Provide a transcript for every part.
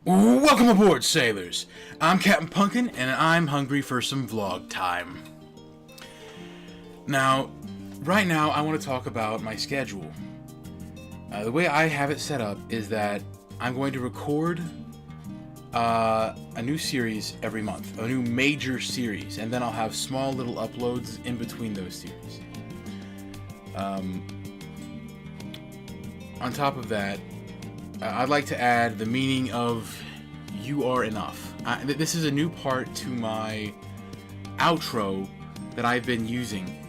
Welcome aboard, sailors! I'm Captain Punkin, and I'm hungry for some vlog time. Now, right now, I want to talk about my schedule. The way I have it set up is that I'm going to record a new series every month, a new major series, and then I'll have small little uploads in between those series. On top of that, I'd like to add the meaning of "you are enough." This is a new part to my outro that I've been using.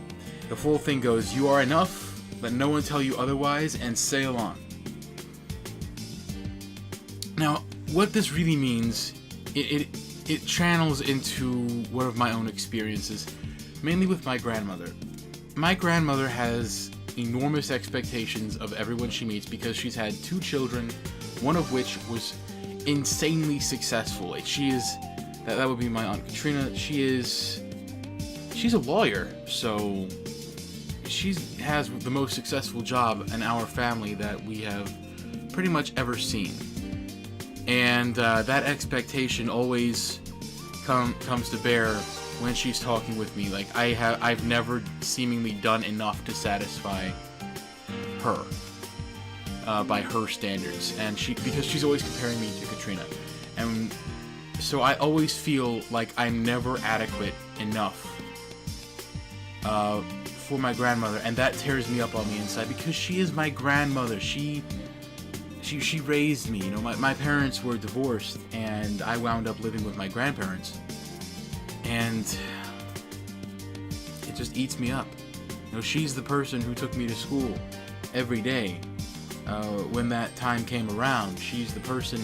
The full thing goes, "You are enough, let no one tell you otherwise, and sail on." Now, what this really means, it channels into one of my own experiences, mainly with my grandmother. My grandmother has enormous expectations of everyone she meets because she's had 2 children, one of which was insanely successful. Like, that would be my Aunt Katrina. She's a lawyer, so she has the most successful job in our family that we have pretty much ever seen. And that expectation always comes to bear when she's talking with me. Like, I've never seemingly done enough to satisfy her by her standards, and because she's always comparing me to Katrina, and so I always feel like I'm never adequate enough for my grandmother, and that tears me up on the inside because she is my grandmother. She raised me. You know, my parents were divorced, and I wound up living with my grandparents. And it just eats me up. You know, she's the person who took me to school every day. When that time came around, she's the person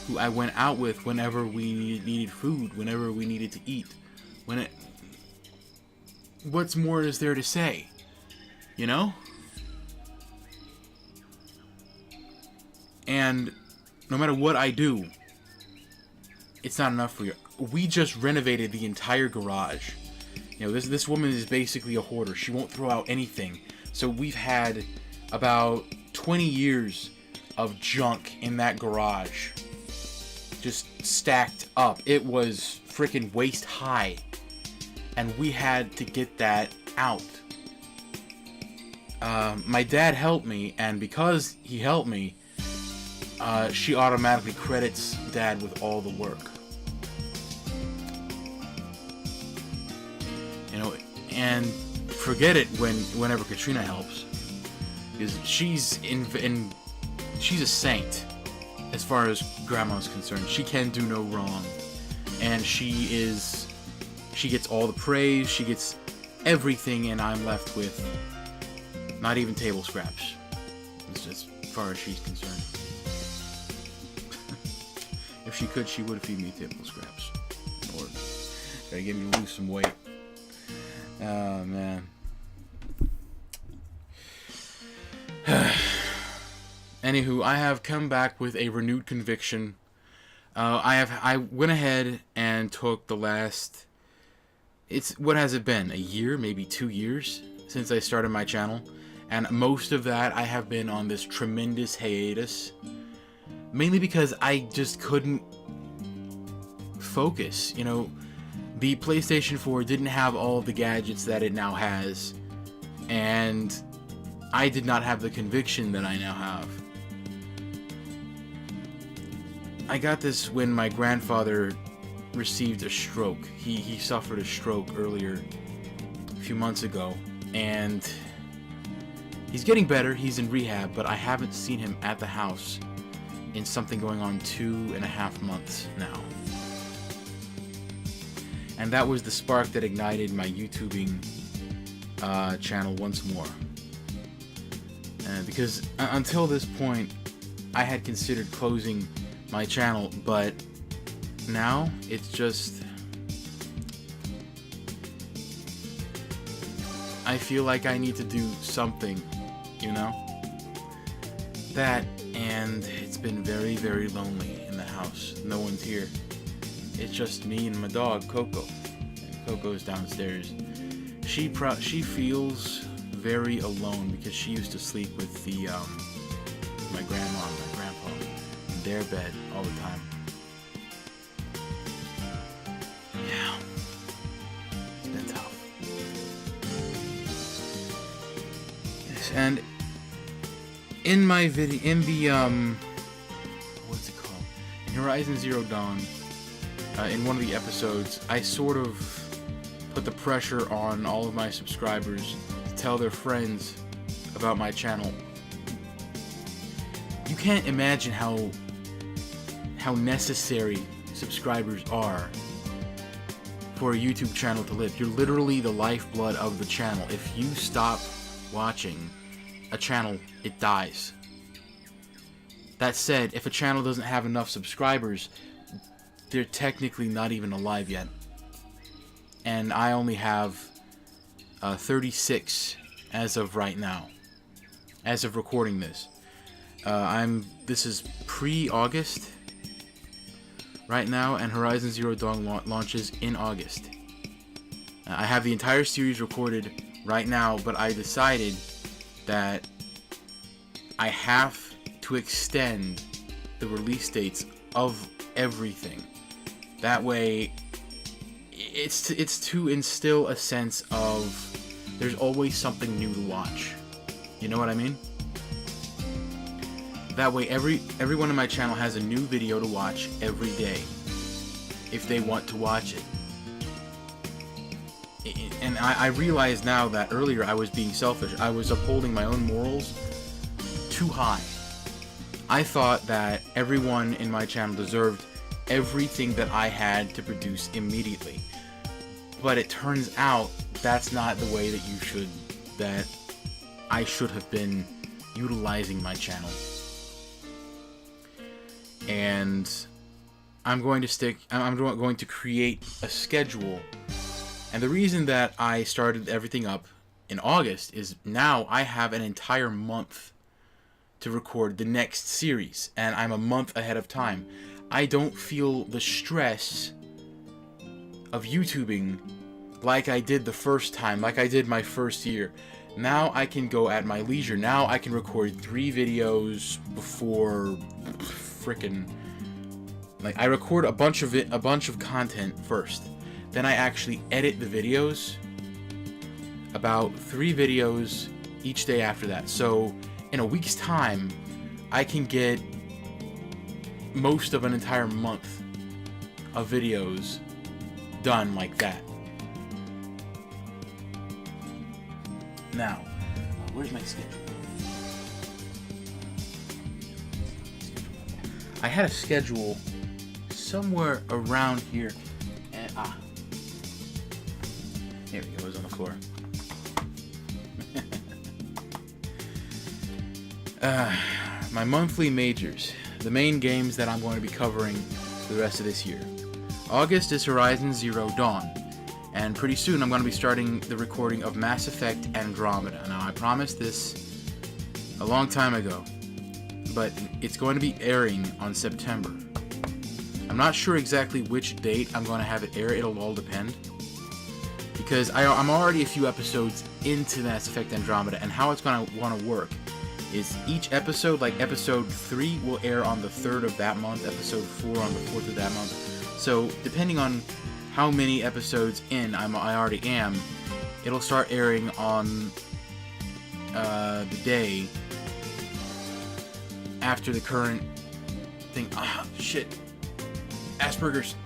who I went out with whenever we needed food, whenever we needed to eat. What's more is there to say? You know? And no matter what I do, it's not enough for you. We just renovated the entire garage. You know, this woman is basically a hoarder. She won't throw out anything. So we've had about 20 years of junk in that garage, just stacked up. It was freaking waist high, and we had to get that out. My dad helped me, and because he helped me, she automatically credits Dad with all the work. You know, and forget it whenever Katrina helps, because she's a saint as far as Grandma's concerned. She can do no wrong, and she gets all the praise, she gets everything, and I'm left with not even table scraps. It's just as far as she's concerned. If she could, she would feed me table scraps, or try to get me to lose some weight. Oh, man. Anywho, I have come back with a renewed conviction. I went ahead and took the last... what has it been? A year? Maybe 2 years? Since I started my channel. And most of that, I have been on this tremendous hiatus. Mainly because I just couldn't focus. You know, the PlayStation 4 didn't have all the gadgets that it now has, and I did not have the conviction that I now have. I got this when my grandfather received a stroke. He suffered a stroke earlier, a few months ago, and he's getting better. He's in rehab, but I haven't seen him at the house in something going on 2.5 months now. And that was the spark that ignited my YouTubing channel once more. Because until this point, I had considered closing my channel, but now it's just... I feel like I need to do something, you know? That, and it's been very, very lonely in the house. No one's here. It's just me and my dog, Coco. And Coco's downstairs. She feels very alone because she used to sleep with my grandma and my grandpa. their bed all the time. Yeah. It's been tough. Yes, and in my video, what's it called? In Horizon Zero Dawn, in one of the episodes, I sort of put the pressure on all of my subscribers to tell their friends about my channel. You can't imagine how necessary subscribers are for a YouTube channel to live. You're literally the lifeblood of the channel. If you stop watching a channel, it dies. That said, if a channel doesn't have enough subscribers, they're technically not even alive yet. And I only have 36 as of right now, as of recording this. This is pre-August right now, and Horizon Zero Dawn launches in August. I have the entire series recorded right now, but I decided that I have to extend the release dates of everything. That way, it's to instill a sense of there's always something new to watch. You know what I mean? That way, everyone in my channel has a new video to watch every day, if they want to watch it. And I realize now that earlier I was being selfish. I was upholding my own morals too high. I thought that everyone in my channel deserved everything that I had to produce immediately. But it turns out that's not the way that I should have been utilizing my channel. And I'm going to create a schedule. And the reason that I started everything up in August is now I have an entire month to record the next series, and I'm a month ahead of time. I don't feel the stress of YouTubing like I did the first time, like I did my first year. Now I can go at my leisure. Now I can record 3 videos before frickin', like, I record a bunch of content first. Then I actually edit the videos, about 3 videos each day after that. So in a week's time, I can get most of an entire month of videos done like that. Now, where's my schedule? I had a schedule somewhere around here, and here we go, it was on the floor. My monthly majors, the main games that I'm going to be covering for the rest of this year. August is Horizon Zero Dawn, and pretty soon I'm going to be starting the recording of Mass Effect Andromeda. Now, I promised this a long time ago, but it's going to be airing on September. I'm not sure exactly which date I'm going to have it air. It'll all depend, because I'm already a few episodes into Mass Effect Andromeda, and how it's going to want to work is each episode, like episode 3 will air on the 3rd of that month, episode 4 on the 4th of that month. So depending on how many episodes in I already am, it'll start airing on the day after the current thing. Shit. Asperger's.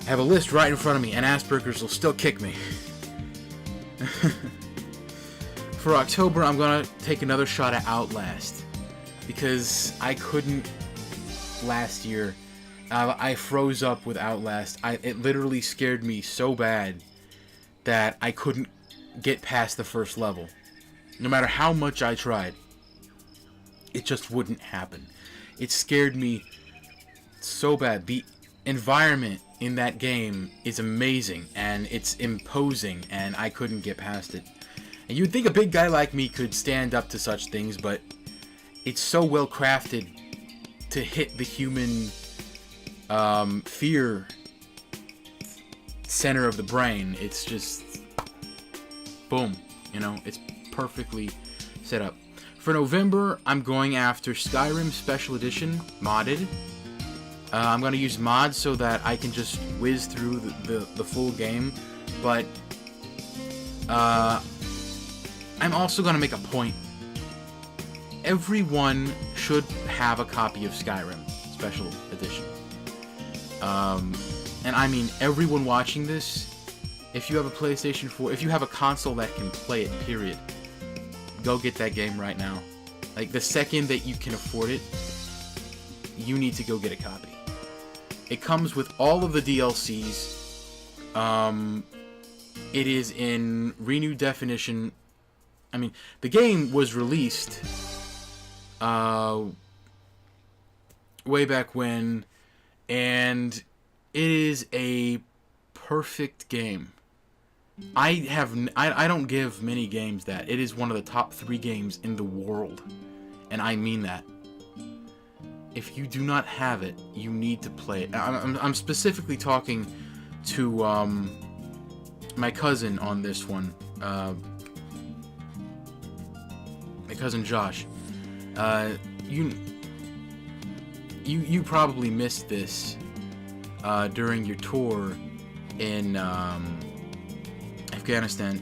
I have a list right in front of me, and Asperger's will still kick me. For October, I'm going to take another shot at Outlast, because I couldn't last year. I froze up with Outlast. It literally scared me so bad that I couldn't get past the first level. No matter how much I tried, it just wouldn't happen. It scared me so bad. The environment in that game is amazing, and it's imposing, and I couldn't get past it. And you'd think a big guy like me could stand up to such things, but it's so well crafted to hit the human fear center of the brain. It's just boom, you know, it's perfectly set up. For November, I'm going after Skyrim Special Edition modded. I'm going to use mods so that I can just whiz through the full game. But I'm also going to make a point. Everyone should have a copy of Skyrim Special Edition. And I mean everyone watching this, if you have a PlayStation 4, if you have a console that can play it, period, go get that game right now. Like, the second that you can afford it, you need to go get a copy. It comes with all of the DLCs. It is in renewed definition. I mean, the game was released way back when, and it is a perfect game. I don't give many games that. It is one of the top 3 games in the world, and I mean that. If you do not have it, you need to play it. I'm specifically talking to my cousin on this one, my cousin Josh. You probably missed this during your tour in Afghanistan.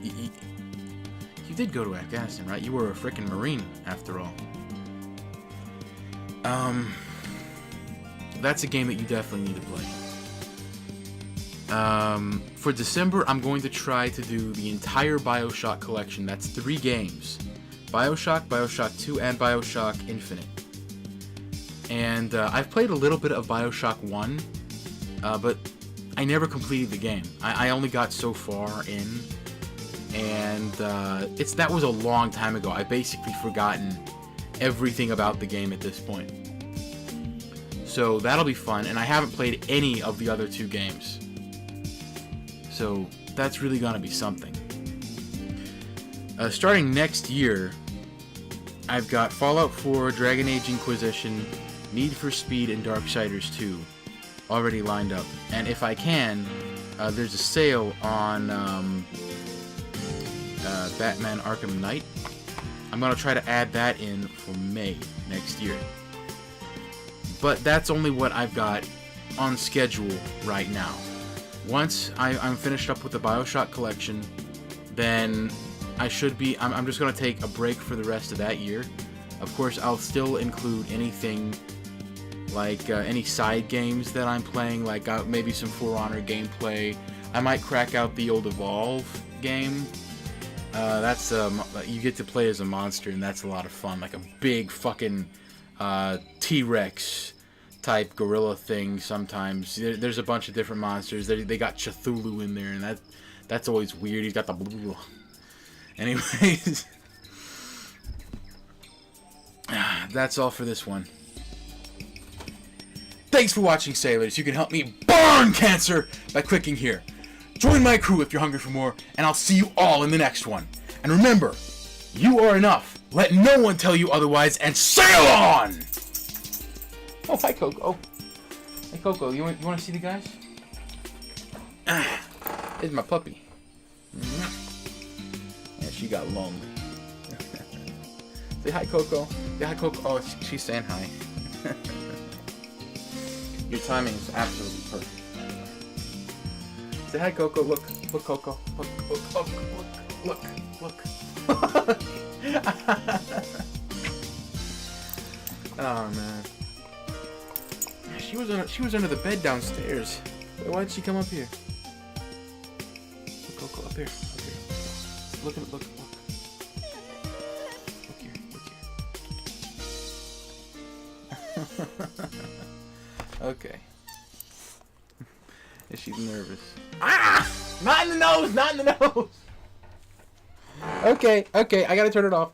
You did go to Afghanistan, right? You were a frickin' Marine, after all. That's a game that you definitely need to play. For December, I'm going to try to do the entire BioShock collection. That's 3 games. BioShock, BioShock 2, and BioShock Infinite. And I've played a little bit of BioShock 1, but I never completed the game. I only got so far in, and that was a long time ago. I've basically forgotten everything about the game at this point. So that'll be fun, and I haven't played any of the other 2 games. So that's really gonna be something. Starting next year, I've got Fallout 4, Dragon Age Inquisition, Need for Speed, and Darksiders 2 already lined up. And if I can, there's a sale on Batman Arkham Knight. I'm going to try to add that in for May next year. But that's only what I've got on schedule right now. Once I'm finished up with the BioShock collection, then I'm just going to take a break for the rest of that year. Of course, I'll still include anything like any side games that I'm playing, like maybe some For Honor gameplay. I might crack out the old Evolve game. That's you get to play as a monster, and that's a lot of fun. Like a big fucking T-Rex type gorilla thing. Sometimes there's a bunch of different monsters. They got Cthulhu in there, and that's always weird. He's got the blue. Anyways, that's all for this one. Thanks for watching, sailors. You can help me burn cancer by clicking here. Join my crew if you're hungry for more, and I'll see you all in the next one. And remember, you are enough. Let no one tell you otherwise, and sail on! Oh, hi, Coco. Hey, Coco, you want to see the guys? Here's my puppy. Yeah, she got lonely. Say hi, Coco. Say hi, Coco. Oh, she's saying hi. Your timing is absolutely perfect. Say hi, Coco. Look, Coco. Look. Oh man. She was under the bed downstairs. Why did she come up here? Look, Coco, up here. Look. Look here. Okay. She's nervous. Ah! Not in the nose! Okay. I gotta turn it off.